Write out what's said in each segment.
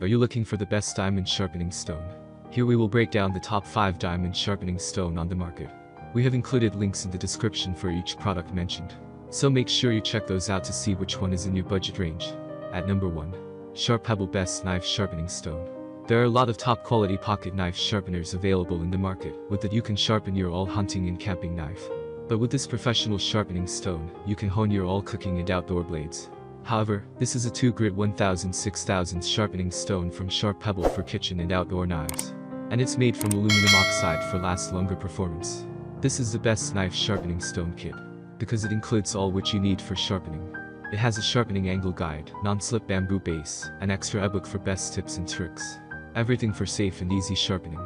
Are you looking for the best diamond sharpening stone? Here we will break down the top 5 diamond sharpening stone on the market. We have included links in the description for each product mentioned, so make sure you check those out to see which one is in your budget range. At number 1. Pebble Best Knife Sharpening Stone. There are a lot of top quality pocket knife sharpeners available in the market. With that you can sharpen your all hunting and camping knife. But with this professional sharpening stone, you can hone your all cooking and outdoor blades. However, this is a 2-grit 1000/6000 sharpening stone from Pebble for kitchen and outdoor knives. And it's made from aluminum oxide for longer performance. This is the best knife sharpening stone kit, because it includes all which you need for sharpening. It has a sharpening angle guide, non-slip bamboo base, an extra ebook for best tips and tricks. Everything for safe and easy sharpening.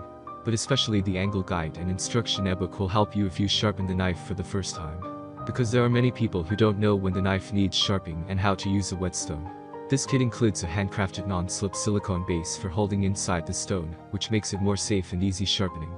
But especially the angle guide and instruction ebook will help you if you sharpen the knife for the first time. Because there are many people who don't know when the knife needs sharpening and how to use a whetstone. This kit includes a handcrafted non-slip silicone base for holding inside the stone, which makes it more safe and easy sharpening.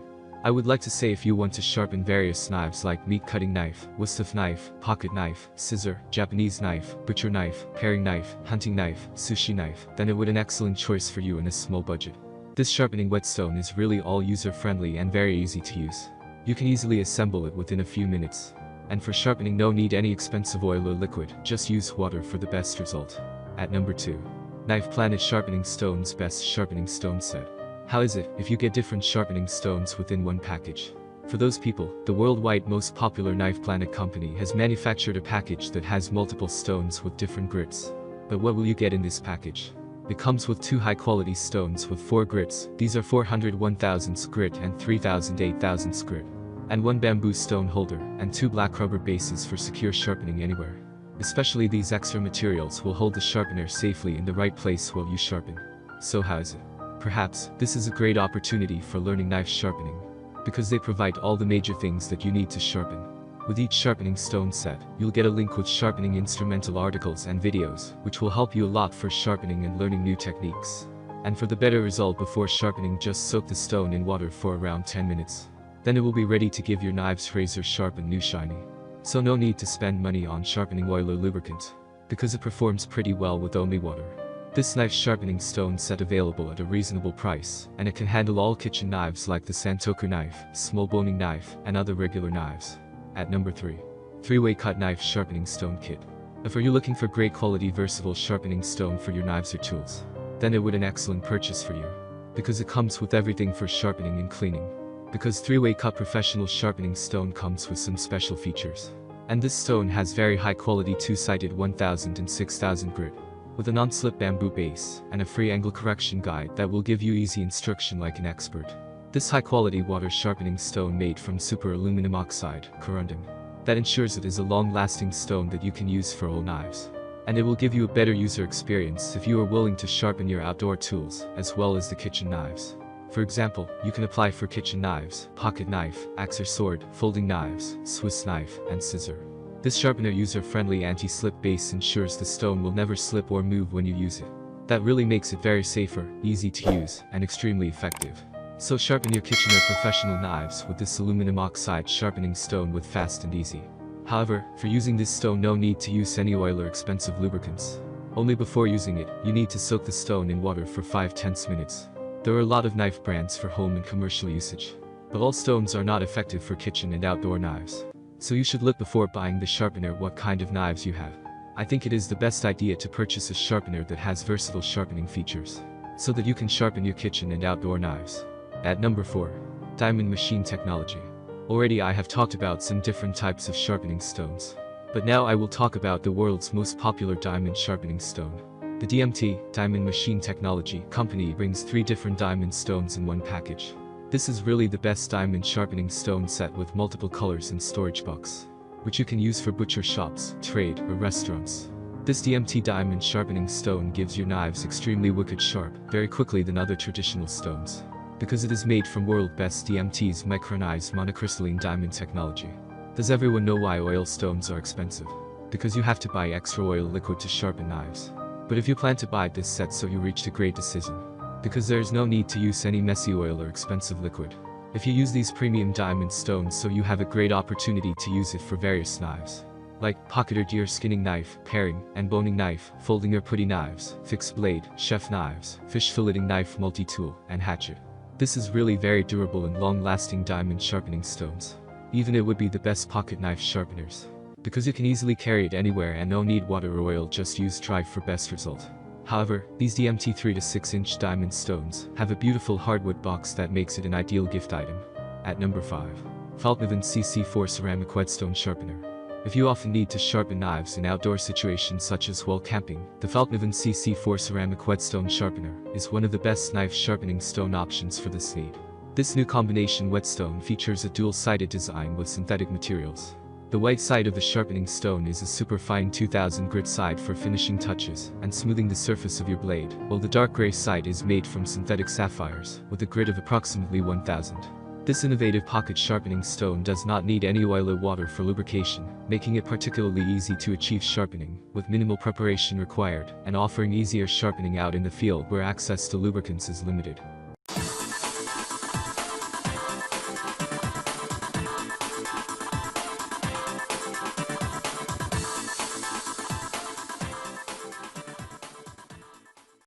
I would like to say if you want to sharpen various knives like meat cutting knife, Whetstone knife, pocket knife, scissor, Japanese knife, butcher knife, paring knife, hunting knife, sushi knife, then it would an excellent choice for you in a small budget. This sharpening whetstone is really all user-friendly and very easy to use. You can easily assemble it within a few minutes. And for sharpening no need any expensive oil or liquid, just use water for the best result. At number 2. Knife Planet Sharpening Stones Best Sharpening Stone Set. How is it if you get different sharpening stones within one package? For those people, the worldwide most popular Knife Planet company has manufactured a package that has multiple stones with different grits. But what will you get in this package? It comes with 2 high-quality stones with 4 grits. These are 400 1000s grit and 3000 8000s grit. And 1 bamboo stone holder, and 2 black rubber bases for secure sharpening anywhere. Especially these extra materials will hold the sharpener safely in the right place while you sharpen. So how is it? Perhaps, this is a great opportunity for learning knife sharpening, because they provide all the major things that you need to sharpen. With each sharpening stone set, you'll get a link with sharpening instrumental articles and videos, which will help you a lot for sharpening and learning new techniques. And for the better result before sharpening, just soak the stone in water for around 10 minutes. Then it will be ready to give your knives razor sharp and new shiny. So no need to spend money on sharpening oil or lubricant, because it performs pretty well with only water. This knife sharpening stone set available at a reasonable price, and it can handle all kitchen knives like the santoku knife, small boning knife, and other regular knives. At number 3. 3-way cut knife sharpening stone kit. If are you looking for great quality versatile sharpening stone for your knives or tools, then it would an excellent purchase for you, because it comes with everything for sharpening and cleaning. Because 3-way cut professional sharpening stone comes with some special features. And this stone has very high quality 2-sided 1000 and 6000 grit, with a non-slip bamboo base, and a free angle correction guide that will give you easy instruction like an expert. This high-quality water sharpening stone made from super aluminum oxide, corundum, that ensures it is a long-lasting stone that you can use for all knives. And it will give you a better user experience if you are willing to sharpen your outdoor tools, as well as the kitchen knives. For example, you can apply for kitchen knives, pocket knife, axe or sword, folding knives, Swiss knife, and scissor. This sharpener user-friendly anti-slip base ensures the stone will never slip or move when you use it. That really makes it very safer, easy to use, and extremely effective. So sharpen your kitchen or professional knives with this aluminum oxide sharpening stone with fast and easy. However, for using this stone no need to use any oil or expensive lubricants. Only before using it, you need to soak the stone in water for 5-10 minutes. There are a lot of knife brands for home and commercial usage, but all stones are not effective for kitchen and outdoor knives. So you should look before buying the sharpener what kind of knives you have. I think it is the best idea to purchase a sharpener that has versatile sharpening features, so that you can sharpen your kitchen and outdoor knives. At number 4. Diamond Machine Technology. Already I have talked about some different types of sharpening stones, but now I will talk about the world's most popular diamond sharpening stone. The DMT, Diamond Machine Technology company brings 3 different diamond stones in one package. This is really the best diamond sharpening stone set with multiple colors and storage box, which you can use for butcher shops, trade, or restaurants. This DMT diamond sharpening stone gives your knives extremely wicked sharp, very quickly than other traditional stones, because it is made from world best DMT's micronized monocrystalline diamond technology. Does everyone know why oil stones are expensive? Because you have to buy extra oil liquid to sharpen knives. But if you plan to buy this set, so you reached a great decision, because there is no need to use any messy oil or expensive liquid. If you use these premium diamond stones, so you have a great opportunity to use it for various knives. like pocket or deer skinning knife, paring and boning knife, folding or putty knives, fixed blade, chef knives, fish filleting knife, multi-tool, and hatchet. This is really very durable and long-lasting diamond sharpening stones. Even it would be the best pocket knife sharpeners, because you can easily carry it anywhere and no need water or oil, just use dry for best result. However, these DMT 3 to 6 inch diamond stones have a beautiful hardwood box that makes it an ideal gift item. At number 5. Fallkniven CC4 Ceramic Whetstone Sharpener. If you often need to sharpen knives in outdoor situations such as while camping, the Fallkniven CC4 Ceramic Whetstone Sharpener is one of the best knife sharpening stone options for this need. This new combination whetstone features a dual-sided design with synthetic materials. The white side of the sharpening stone is a superfine 2000 grit side for finishing touches and smoothing the surface of your blade, while the dark gray side is made from synthetic sapphires with a grit of approximately 1000. This innovative pocket sharpening stone does not need any oil or water for lubrication, making it particularly easy to achieve sharpening, with minimal preparation required, and offering easier sharpening out in the field where access to lubricants is limited.